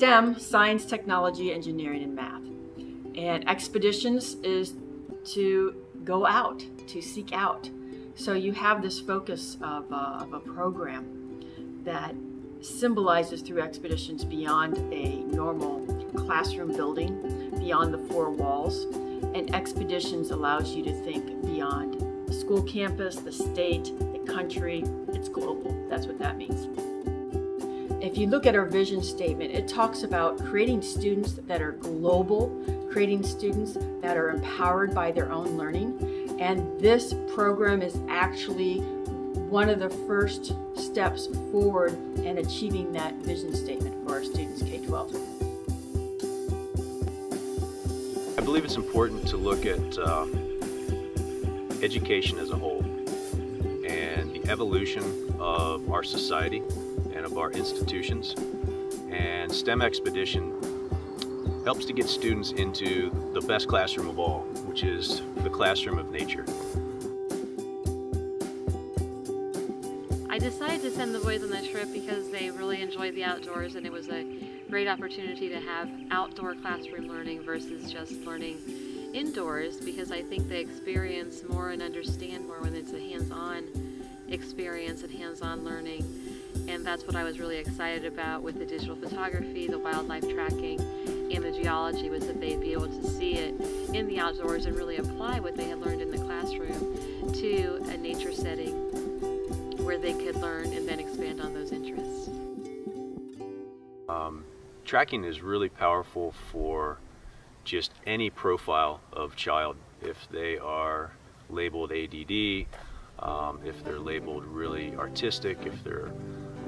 STEM, science, technology, engineering, and math. And expeditions is to go out, to seek out. So you have this focus of a program that symbolizes through expeditions beyond a normal classroom building, beyond the four walls. And expeditions allows you to think beyond the school campus, the state, the country. It's global. That's what that means. If you look at our vision statement, it talks about creating students that are global, creating students that are empowered by their own learning. And this program is actually one of the first steps forward in achieving that vision statement for our students K-12. I believe it's important to look at education as a whole and the evolution of our society and of our institutions. And STEM Expedition helps to get students into the best classroom of all, which is the classroom of nature. I decided to send the boys on the trip because they really enjoyed the outdoors, and it was a great opportunity to have outdoor classroom learning versus just learning indoors, because I think they experience more and understand more when it's a hands-on experience and hands-on learning. And that's what I was really excited about with the digital photography, the wildlife tracking, and the geology, was that they'd be able to see it in the outdoors and really apply what they had learned in the classroom to a nature setting where they could learn and then expand on those interests. Tracking is really powerful for just any profile of child. If they are labeled ADD, if they're labeled really artistic, if they're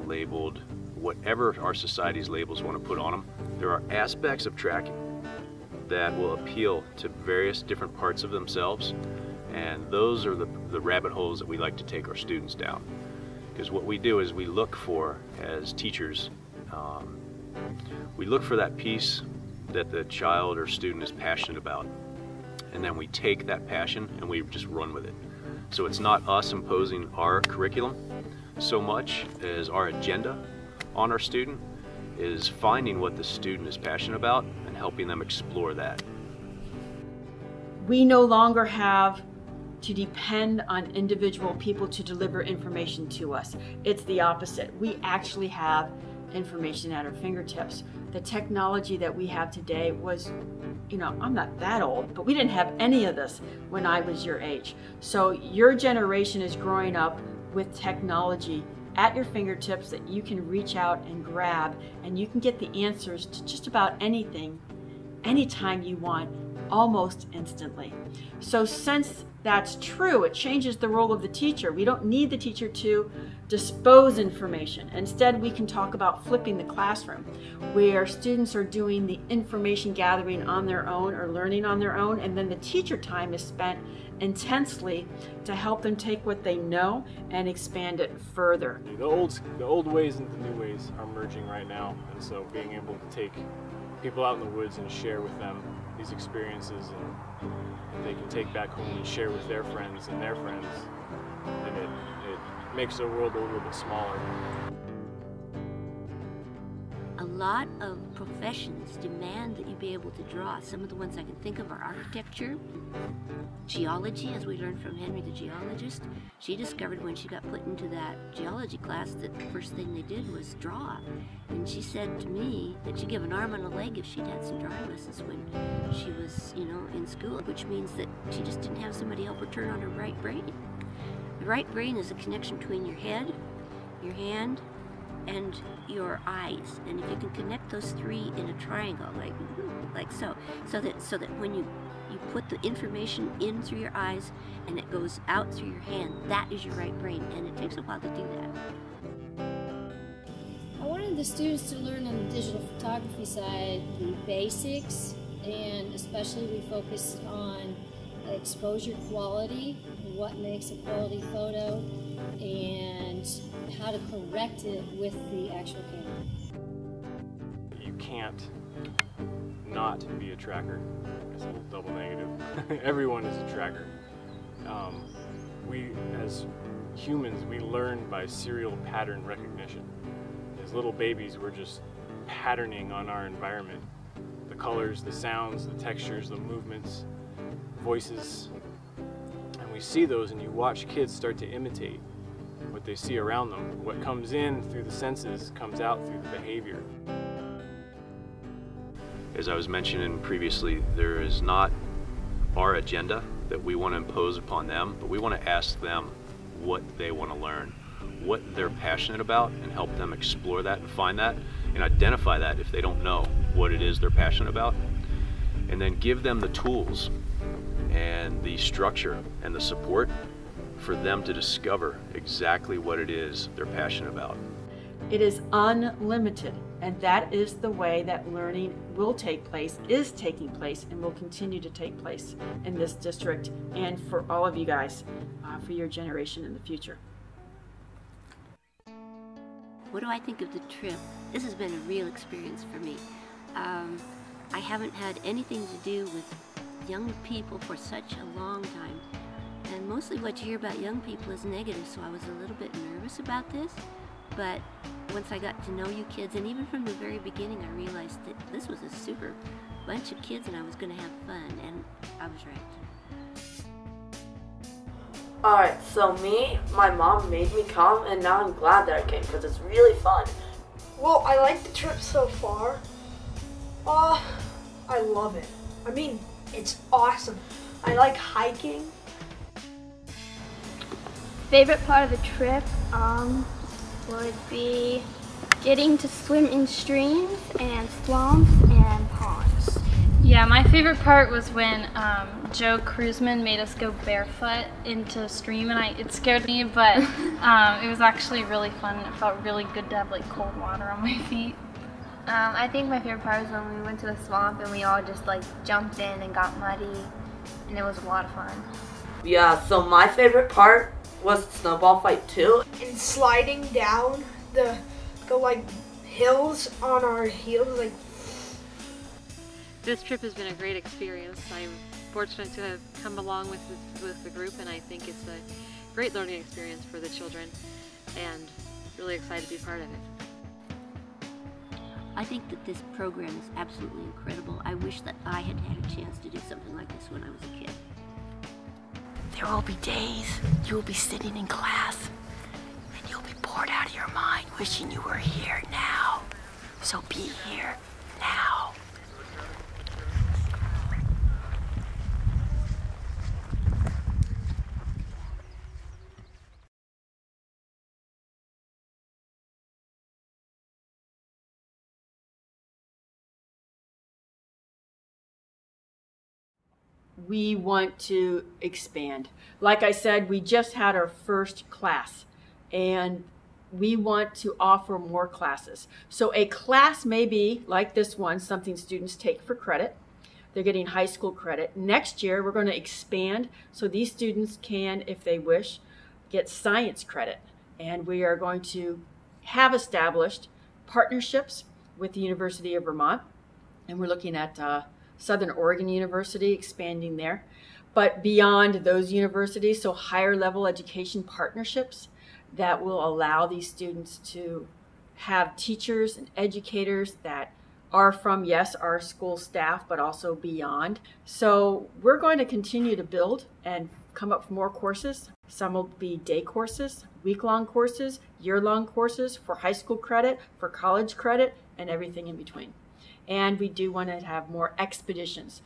labeled whatever our society's labels want to put on them, there are aspects of tracking that will appeal to various different parts of themselves, and those are the rabbit holes that we like to take our students down. Because what we do is we look for, as teachers, we look for that piece that the child or student is passionate about, and then we take that passion and we just run with it. So it's not us imposing our curriculum so much as our agenda on our student is finding what the student is passionate about and helping them explore that. We no longer have to depend on individual people to deliver information to us. It's the opposite. We actually have information at our fingertips. The technology that we have today was, I'm not that old, but we didn't have any of this when I was your age. So your generation is growing up with technology at your fingertips that you can reach out and grab, and you can get the answers to just about anything, anytime you want, almost instantly. So since that's true, it changes the role of the teacher. We don't need the teacher to dispose information. Instead, we can talk about flipping the classroom, where students are doing the information gathering on their own or learning on their own, and then the teacher time is spent intensely to help them take what they know and expand it further. The old ways and the new ways are merging right now, and so being able to take people out in the woods and share with them these experiences and they can take back home and share with their friends and their friends, and it makes the world a little bit smaller. A lot of professions demand that you be able to draw. Some of the ones I can think of are architecture, geology, as we learned from Henry the geologist. She discovered when she got put into that geology class that the first thing they did was draw. And she said to me that she'd give an arm and a leg if she'd had some drawing lessons when she was, in school, which means that she just didn't have somebody help her turn on her right brain. The right brain is a connection between your head, your hand, and your eyes, and if you can connect those three in a triangle, like so that when you put the information in through your eyes and it goes out through your hand, that is your right brain, and it takes a while to do that. I wanted the students to learn on the digital photography side the basics, and especially we focused on exposure quality, what makes a quality photo, and how to correct it with the actual camera. You can't not be a tracker. It's a little double negative. Everyone is a tracker. We, as humans, we learn by serial pattern recognition. As little babies, we're just patterning on our environment. The colors, the sounds, the textures, the movements, voices. And we see those, and you watch kids start to imitate what they see around them. What comes in through the senses comes out through the behavior. As I was mentioning previously, there is not our agenda that we want to impose upon them, but we want to ask them what they want to learn, what they're passionate about, and help them explore that and find that and identify that if they don't know what it is they're passionate about, and then give them the tools and the structure and the support for them to discover exactly what it is they're passionate about. It is unlimited, and that is the way that learning will take place, is taking place, and will continue to take place in this district and for all of you guys, for your generation in the future. What do I think of the trip? This has been a real experience for me. I haven't had anything to do with young people for such a long time. And mostly what you hear about young people is negative, so I was a little bit nervous about this. But once I got to know you kids, and even from the very beginning, I realized that this was a super bunch of kids and I was going to have fun, and I was right. Alright, so my mom made me come, and now I'm glad that I came because it's really fun. Well, I like the trip so far. I love it. I mean, it's awesome. I like hiking. Favorite part of the trip would be getting to swim in streams and swamps and ponds. Yeah, my favorite part was when Joe Cruzman made us go barefoot into a stream, and it scared me, but it was actually really fun. It felt really good to have like cold water on my feet. I think my favorite part was when we went to the swamp and we all just like jumped in and got muddy, and it was a lot of fun. Yeah, so my favorite part was snowball fight too. And sliding down the like hills on our heels, like. This trip has been a great experience. I'm fortunate to have come along with the group, and I think it's a great learning experience for the children, and really excited to be part of it. I think that this program is absolutely incredible. I wish that I had had a chance to do something like this when I was a kid. There will be days you will be sitting in class and you'll be bored out of your mind wishing you were here now. So be here now. We want to expand. Like I said, we just had our first class, and we want to offer more classes. So a class may be, like this one, something students take for credit. They're getting high school credit. Next year, we're going to expand so these students can, if they wish, get science credit. And we are going to have established partnerships with the University of Vermont, and we're looking at Southern Oregon University, expanding there. But beyond those universities, so higher level education partnerships that will allow these students to have teachers and educators that are from, yes, our school staff, but also beyond. So we're going to continue to build and come up with more courses. Some will be day courses, week-long courses, year-long courses for high school credit, for college credit, and everything in between. And we do want to have more expeditions